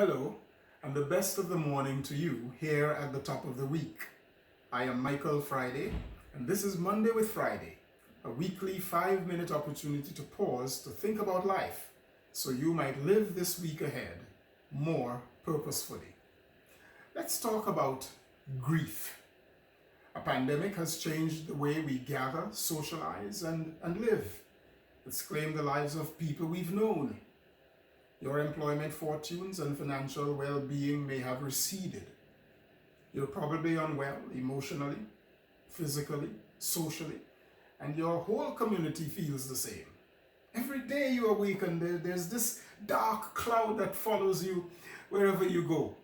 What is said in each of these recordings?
Hello, and the best of the morning to you here at the top of the week. I am Michael Friday, and this is Monday with Friday, a weekly 5-minute opportunity to pause to think about life so you might live this week ahead more purposefully. Let's talk about grief. A pandemic has changed the way we gather, socialize, and live. It's claimed the lives of people we've known. Your employment fortunes and financial well-being may have receded. You're probably unwell emotionally, physically, socially, and your whole community feels the same. Every day you awaken, there's this dark cloud that follows you wherever you go.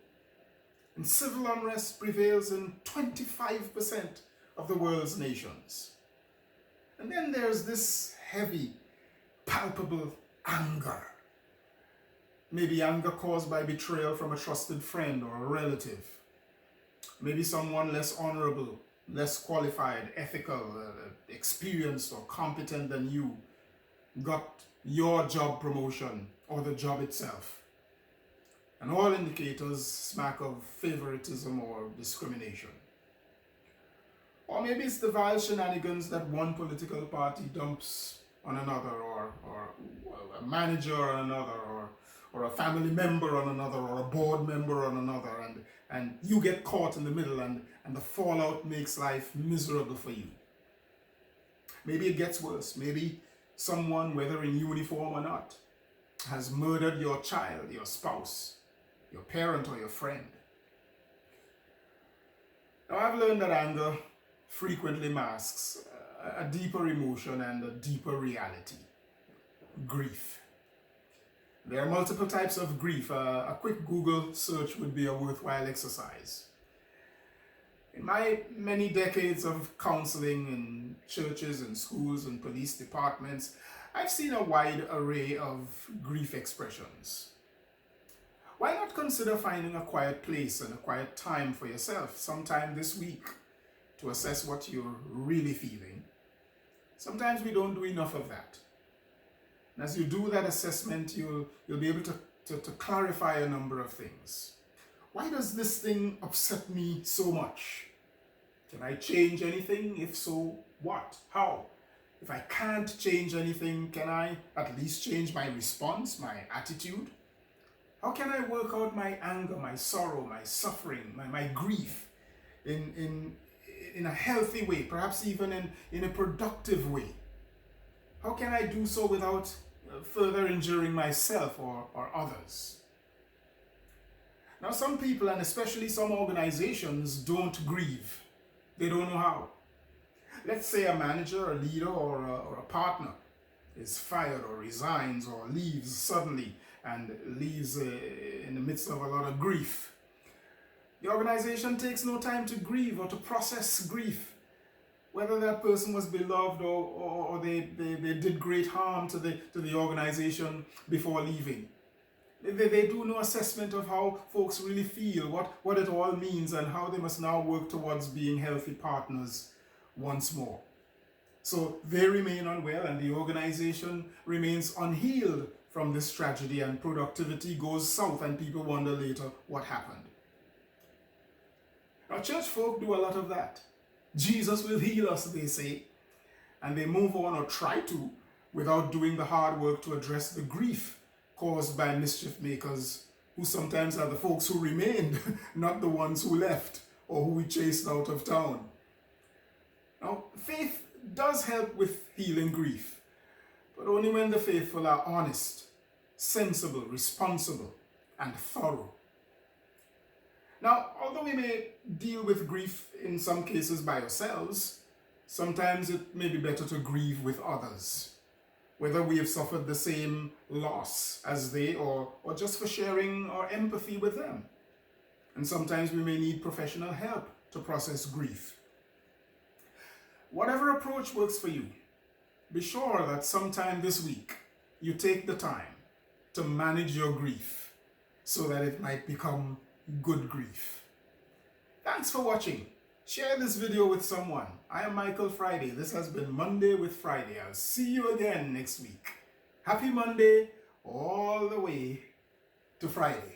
And civil unrest prevails in 25% of the world's nations. And then there's this heavy, palpable anger. Maybe anger caused by betrayal from a trusted friend or a relative. Maybe someone less honorable, less qualified, ethical, experienced or competent than you got your job promotion or the job itself. And all indicators smack of favoritism or discrimination. Or maybe it's the vile shenanigans that one political party dumps on another, or a manager on another, or a family member on another, or a board member on another, and you get caught in the middle, and the fallout makes life miserable for you. Maybe it gets worse. Maybe someone, whether in uniform or not, has murdered your child, your spouse, your parent, or your friend. Now, I've learned that anger frequently masks a deeper emotion and a deeper reality: grief. There are multiple types of grief. A quick Google search would be a worthwhile exercise. In my many decades of counseling in churches and schools and police departments, I've seen a wide array of grief expressions. Why not consider finding a quiet place and a quiet time for yourself sometime this week to assess what you're really feeling? Sometimes we don't do enough of that. And as you do that assessment, you'll be able to clarify a number of things. Why does this thing upset me so much? Can I change anything? If so, what? How? If I can't change anything, can I at least change my response, my attitude? How can I work out my anger, my sorrow, my suffering, my grief in a healthy way, perhaps even in a productive way? How can I do so without further injuring myself or others? Now, some people, and especially some organizations, don't grieve. They don't know how. Let's say a manager, a leader, or a partner is fired or resigns or leaves suddenly and leaves in the midst of a lot of grief. The organization takes no time to grieve or to process grief, whether that person was beloved or they did great harm to the organization before leaving. They do no assessment of how folks really feel, what it all means, and how they must now work towards being healthy partners once more. So they remain unwell, and the organization remains unhealed from this tragedy, and productivity goes south, and people wonder later what happened. Now, church folk do a lot of that. Jesus will heal us, they say, and they move on, or try to, without doing the hard work to address the grief caused by mischief makers, who sometimes are the folks who remained, not the ones who left or who we chased out of town. Now, faith does help with healing grief, but only when the faithful are honest, sensible, responsible, and thorough. Now, although we may deal with grief in some cases by ourselves, sometimes it may be better to grieve with others, whether we have suffered the same loss as they, or just for sharing our empathy with them. And sometimes we may need professional help to process grief. Whatever approach works for you, be sure that sometime this week you take the time to manage your grief so that it might become good grief. Thanks for watching. Share this video with someone. I am Michael Friday. This has been Monday with Friday. I'll see you again next week. Happy Monday all the way to Friday.